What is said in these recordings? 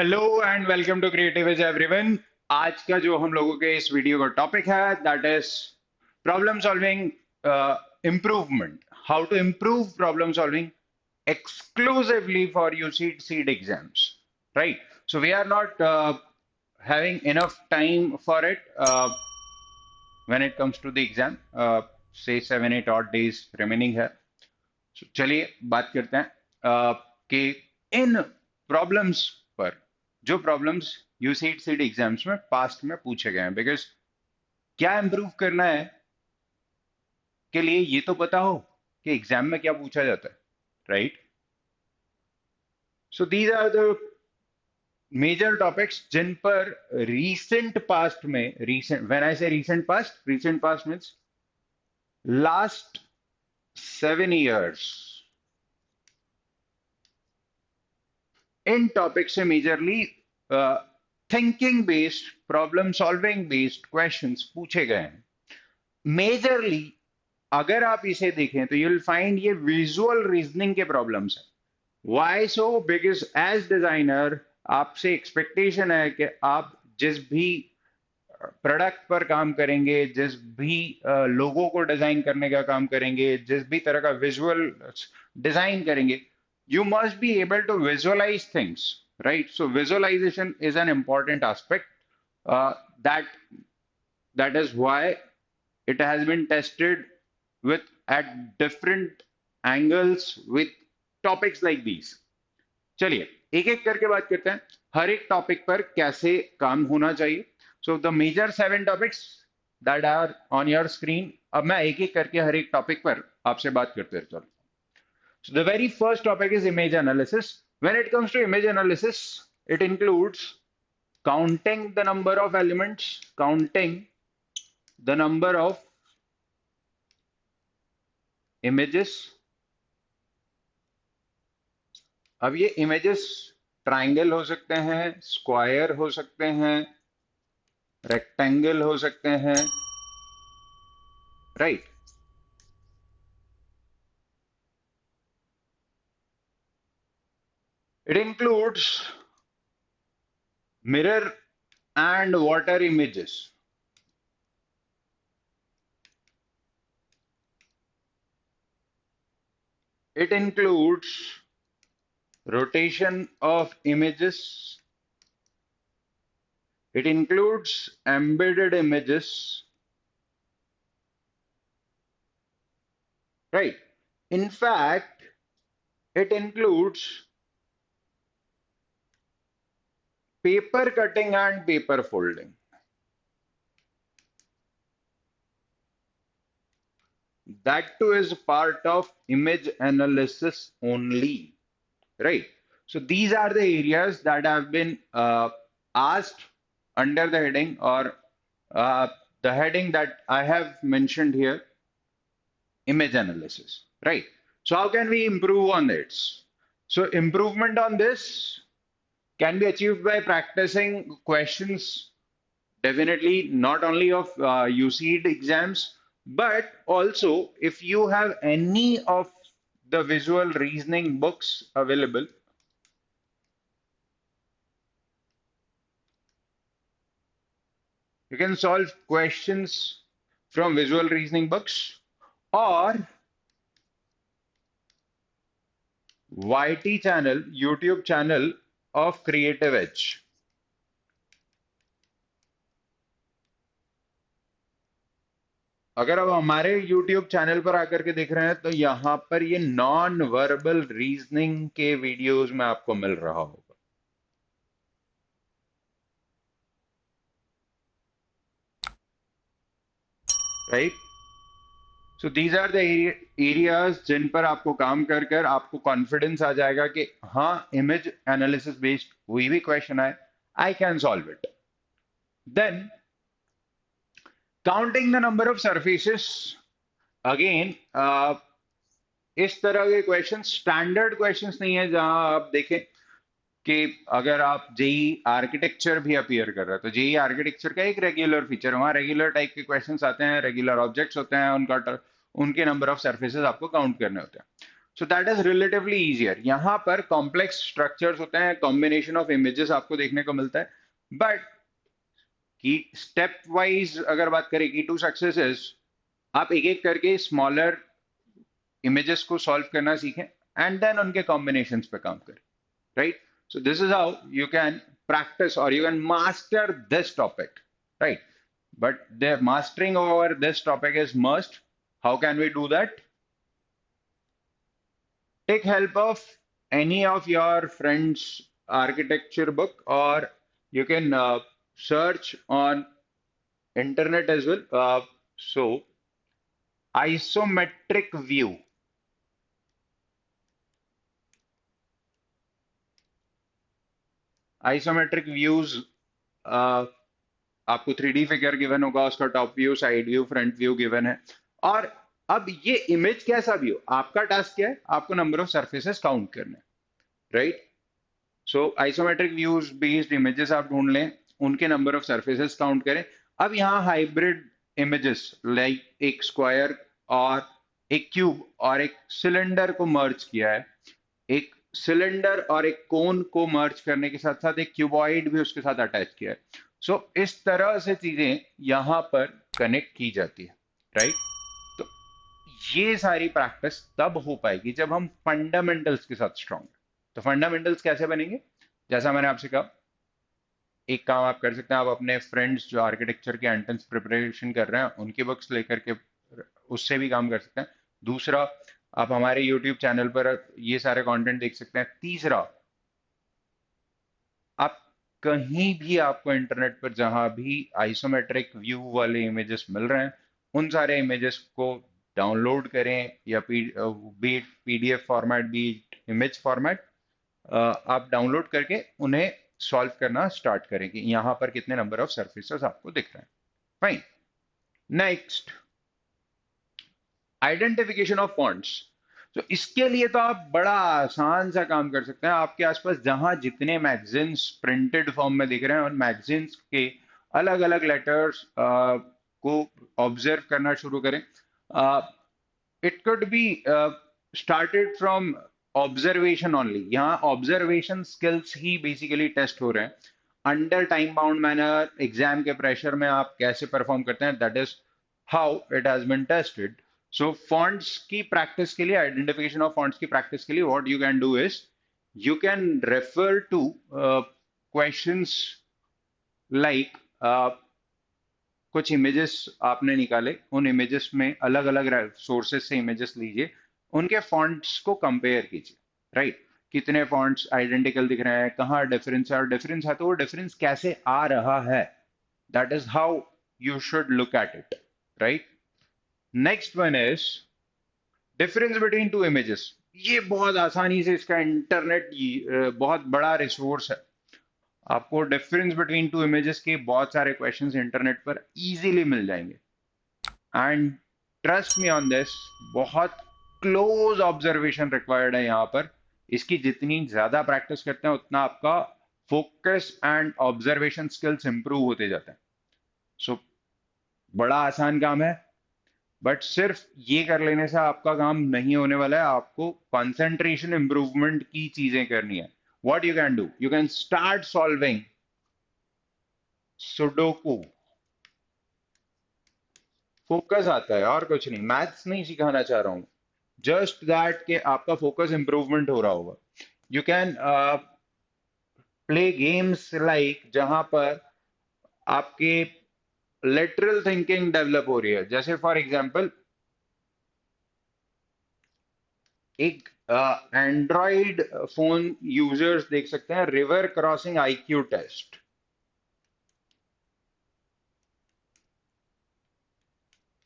Hello and welcome to creative is everyone. आज का जो हम लोगों के इस वीडियो का टॉपिक है that is problem solving improvement, how to improve problem solving exclusively for UCET seed exams, right? So we are not having enough time for it when it comes to the exam. Say 7-8 odd days remaining है. So, चलिए बात करते हैं कि इन problems पर, जो problems यूसीट seat exams में past में पूछे गए हैं, बिकॉज क्या इम्प्रूव करना है के लिए ये तो पता हो कि एग्जाम में क्या पूछा जाता है, right? So these are the major topics जिन पर रीसेंट पास्ट में, recent when I say recent past means last 7 years, इन टॉपिक से majorly thinking based, problem solving based questions पूछे गए हैं मेजरली। अगर आप इसे देखें तो यू विल फाइंड ये विजुअल रीजनिंग के प्रॉब्लम्स हैं। Why so? Because as designer आपसे एक्सपेक्टेशन है कि आप जिस भी प्रोडक्ट पर काम करेंगे, जिस भी लोगों को डिजाइन करने का काम करेंगे, जिस भी तरह का विजुअल डिजाइन करेंगे, you must be able to visualize things, right? So visualization is an important aspect, uh, that that is why it has been tested with at different angles with topics like these. चलिए एक एक करके बात करते हैं हर एक topic पर कैसे काम होना चाहिए। So the major 7 topics that are on your screen, अब मैं एक एक करके हर एक टॉपिक पर आपसे बात करते चलो। So the very first topic is image analysis. When it comes to image analysis, it includes counting the number of elements, counting the number of images. अब ये images triangle हो सकते हैं, square हो सकते हैं, rectangle हो सकते हैं, right? It includes mirror and water images. It includes rotation of images. It includes embedded images, right? In fact, it includes paper cutting and paper folding. That too is part of image analysis only, right? So these are the areas that have been asked under the heading, or the heading that I have mentioned here, image analysis, right? So how can we improve on this? So improvement on this can be achieved by practicing questions, definitely not only of UCET exams, but also if you have any of the visual reasoning books available, you can solve questions from visual reasoning books or YT channel, YouTube channel of Creative Edge. अगर आप हमारे YouTube channel पर आकर के देख रहे हैं तो यहां पर ये नॉन वर्बल रीजनिंग के वीडियोस में आपको मिल रहा होगा, right? So these are the areas जिन पर आपको काम कर कर आपको कॉन्फिडेंस आ जाएगा कि हाँ, इमेज एनालिसिस बेस्ड कोई भी क्वेश्चन आए, I can solve it. Then counting the number of surfaces, again इस तरह के क्वेश्चन स्टैंडर्ड क्वेश्चंस नहीं है जहां आप देखें कि अगर आप जेई आर्किटेक्चर भी अपीयर कर रहे हैं तो जेई आर्किटेक्चर का एक रेगुलर फीचर, वहां रेगुलर टाइप के क्वेश्चंस आते हैं, रेगुलर ऑब्जेक्ट्स होते हैं, उनके नंबर ऑफ सरफेसेस आपको काउंट करने होते हैं। So that is relatively easier. यहाँ पर कॉम्प्लेक्स स्ट्रक्चर्स होते हैं, कॉम्बिनेशन ऑफ इमेजेस आपको देखने को मिलता है, बट की स्टेप वाइज अगर बात करें की टू सक्सेसेस, आप एक एक करके स्मॉलर इमेजेस को सॉल्व करना सीखें एंड देन उनके कॉम्बिनेशंस पे काम करें, right? So this is how you can practice or you can master this topic, right? But the mastering over this topic is must. How can we do that? Take help of any of your friends' architecture book, or you can search on internet as well. So isometric view. Isometric views, आपको 3D figure given होगा, उसका top view, side view, front view given है। और अब ये image कैसा भी हो, आपका टास्क क्या है, आपको नंबर ऑफ सर्फेसेस काउंट करना है, राइट? सो आइसोमेट्रिक व्यूज बेस्ड इमेजेस आप ढूंढ लें, उनके नंबर ऑफ सर्फेसेस काउंट करें। अब यहाँ हाइब्रिड इमेजेस लाइक एक स्क्वायर और एक क्यूब और एक सिलेंडर को मर्ज किया है, एक सिलेंडर और एक कोन को मर्ज करने के साथ साथ एक क्यूबॉइड भी उसके साथ अटैच किया है। सो इस तरह से चीजें यहां पर कनेक्ट की जाती है, राइट? तो ये सारी प्रैक्टिस तब हो पाएगी जब हम फंडामेंटल्स के साथ स्ट्रांग हैं। तो फंडामेंटल्स कैसे बनेंगे? जैसा मैंने आपसे कहा, एक काम आप कर सकते हैं, आप अपने फ्रेंड्स जो आर्किटेक्चर के एंट्रेंस प्रिपरेशन कर रहे हैं उनकी बुक्स लेकर के उससे भी काम कर सकते हैं। दूसरा, आप हमारे यूट्यूब चैनल पर ये सारे कंटेंट देख सकते हैं। तीसरा, आप कहीं भी आपको इंटरनेट पर जहां भी आइसोमेट्रिक व्यू वाले इमेजेस मिल रहे हैं, उन सारे इमेजेस को डाउनलोड करें, या be it PDF format, be it image format, आप डाउनलोड करके उन्हें सॉल्व करना स्टार्ट करें कि यहां पर कितने नंबर ऑफ सर्फेसेस आपको दिख रहे हैं। Fine. Next, identification of fonts. तो इसके लिए तो आप बड़ा आसान सा काम कर सकते हैं। आपके आसपास जहां जितने मैगजीन्स प्रिंटेड फॉर्म में दिख रहे हैं, उन मैगजीन्स के अलग अलग लेटर्स को ऑब्जर्व करना शुरू करें। It could be started from observation only. यहाँ ऑब्जर्वेशन स्किल्स ही बेसिकली टेस्ट हो रहे हैं। Under time bound manner, exam के प्रेशर में आप कैसे परफॉर्म करते हैं, that is how it has been tested. So fonts की प्रैक्टिस के लिए, आइडेंटिफिकेशन ऑफ फॉन्ट्स की प्रैक्टिस के लिए, what you can do is you can refer to questions like, कुछ इमेजेस आपने निकाले, उन इमेजेस में अलग अलग सोर्सेस से इमेजेस लीजिए, उनके फॉन्ट्स को कंपेयर कीजिए, राइट? कितने फॉन्ट्स आइडेंटिकल दिख रहे हैं, कहाँ डिफरेंस है, और डिफरेंस है तो वो डिफरेंस कैसे आ रहा है, that is how you should look at it, right? Next one is difference between two images. ये बहुत आसानी से, इसका इंटरनेट बहुत बड़ा रिसोर्स है। आपको डिफरेंस बिटवीन टू इमेजेस के बहुत सारे क्वेश्चंस इंटरनेट पर इजीली मिल जाएंगे, and trust me on this, बहुत क्लोज ऑब्जर्वेशन रिक्वायर्ड है यहाँ पर। इसकी जितनी ज्यादा प्रैक्टिस करते हैं उतना आपका focus and observation skills improve होते जाते हैं। सो बड़ा आसान काम है, बट सिर्फ ये कर लेने से आपका काम नहीं होने वाला है। आपको कंसंट्रेशन इंप्रूवमेंट की चीजें करनी है। What you can do, you can start solving sudoku. Focus आता है, और कुछ नहीं, मैथ्स नहीं सिखाना चाह रहा हूं, जस्ट दैट कि आपका फोकस इंप्रूवमेंट हो रहा होगा। You can play games like, जहां पर आपके लेटरल थिंकिंग डेवलप हो रही है। जैसे फॉर एग्जांपल, एक एंड्रॉइड फोन यूजर्स देख सकते हैं रिवर क्रॉसिंग आईक्यू टेस्ट।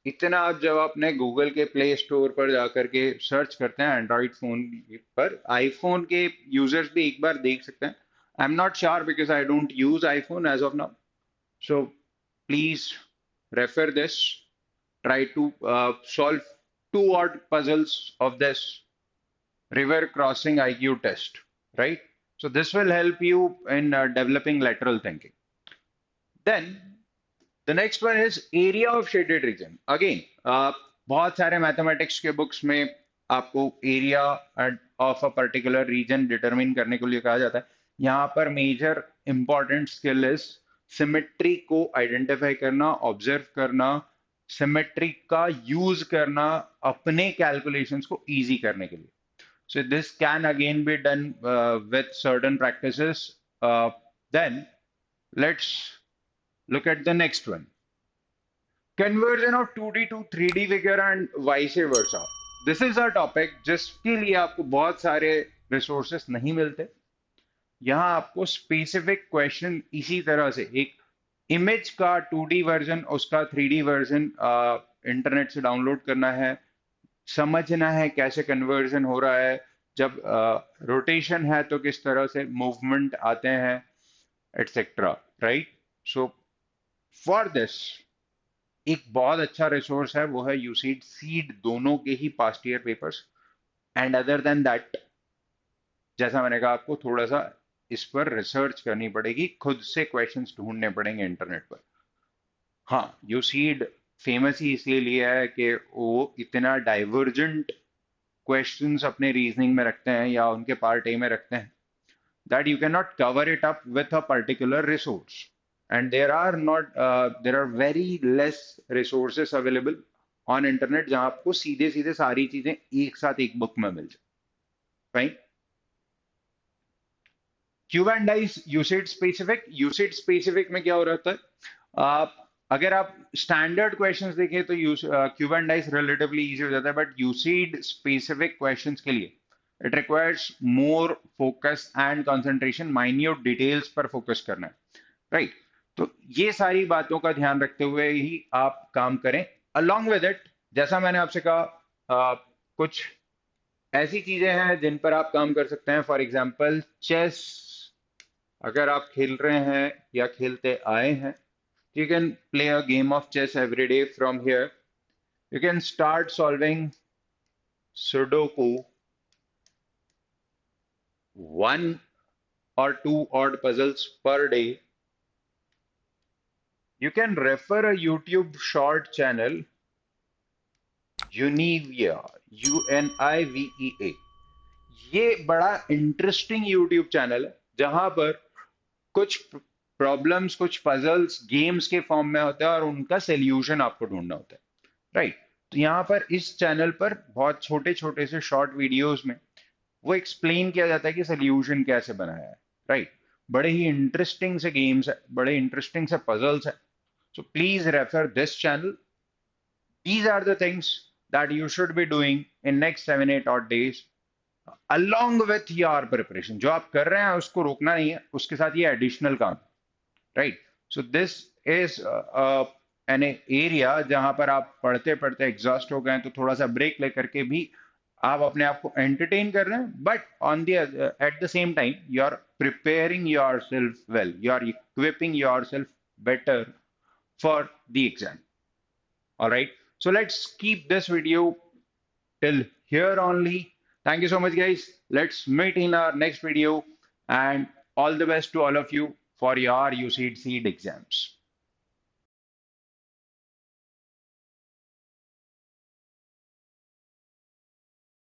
इतना आप जब अपने गूगल के प्ले स्टोर पर जाकर के सर्च करते हैं एंड्रॉइड फोन पर, आईफोन के यूजर्स भी एक बार देख सकते हैं। I am not sure because I don't use iPhone as of now, so please refer this, try to solve two odd puzzles of this river crossing IQ test, right? So this will help you in developing lateral thinking. Then the next one is area of shaded region. Again, बहुत सारे mathematics के books में आपको area of a particular region determine करने के लिए कहा जाता है। यहाँ पर major important skill is symmetry को आइडेंटिफाई करना, ऑब्जर्व करना, सिमेट्री का यूज करना अपने कैलकुलेशंस को इजी करने के लिए। So this can again be done with certain practices. Then let's look at the next one. Conversion of 2D to 3D figure and vice versa. This is a topic जिसके लिए आपको बहुत सारे resources नहीं मिलते। यहाँ आपको specific question इसी तरह से एक इमेज का 2D वर्जन, उसका 3D वर्जन इंटरनेट से डाउनलोड करना है, समझना है कैसे कन्वर्जन हो रहा है, जब रोटेशन है तो किस तरह से मूवमेंट आते हैं, etcetera, right. So for this एक बहुत अच्छा रिसोर्स है, वो है यूसीड सीड, दोनों के ही past year papers. And other than that, जैसा मैंने कहा, आपको थोड़ा सा इस पर रिसर्च करनी पड़ेगी, खुद से क्वेश्चंस ढूंढने पड़ेंगे इंटरनेट पर। हाँ, यूसीड फेमस ही इसलिए लिया है कि वो इतना डाइवर्जेंट क्वेश्चंस अपने रीजनिंग में रखते हैं या उनके पार्ट ए में रखते हैं that you cannot cover it up with a particular resource, and there are very less resources available on internet जहां आपको सीधे सीधे सारी चीजें एक साथ एक बुक में मिल जाए। Fine. Cube and dice UCEED specific में क्या हो रहा है, अगर आप स्टैंडर्ड क्वेश्चंस देखें तो cube and dice relatively easy हो जाता है, बट यूसीड स्पेसिफिक क्वेश्चंस के लिए it requires more focus and concentration, minute details पर फोकस करना है, राइट। तो ये सारी बातों का ध्यान रखते हुए ही आप काम करें। अलोंग विद इट, जैसा मैंने आपसे कहा, कुछ ऐसी चीजें हैं जिन पर आप काम कर सकते हैं। फॉर एग्जाम्पल चेस, अगर आप खेल रहे हैं या खेलते आए हैं, you can play a game of chess every day from here. You can start solving Sudoku, one or two odd puzzles per day. You can refer a YouTube short channel, Univea, UNIVEA. ये बड़ा interesting YouTube channel है जहां पर कुछ problems, कुछ puzzles games के form में होते हैं और उनका सोल्यूशन आपको ढूंढना होता है, राइट। तो यहाँ पर इस चैनल पर बहुत छोटे छोटे से शॉर्ट वीडियोस में वो एक्सप्लेन किया जाता है कि सोल्यूशन कैसे बनाया है, राइट। बड़े ही इंटरेस्टिंग से गेम्स है, बड़े इंटरेस्टिंग से पजल्स है। सो please refer this channel. These are the things that you should be doing in next 7-8 odd days along with your preparation। जो आप कर रहे हैं उसको रोकना नहीं है, उसके साथ ये एडिशनल काम, right. So this is an area जहां पर आप पढ़ते पढ़ते एग्जॉस्ट हो गए तो थोड़ा सा ब्रेक लेकर के भी आप अपने आप को एंटरटेन कर रहे हैं, but on the at the same time you are preparing yourself well, you are equipping yourself better for the exam. Alright, so let's keep this video till here only. Thank you so much guys, let's meet in our next video, and all the best to all of you for your UCED exams.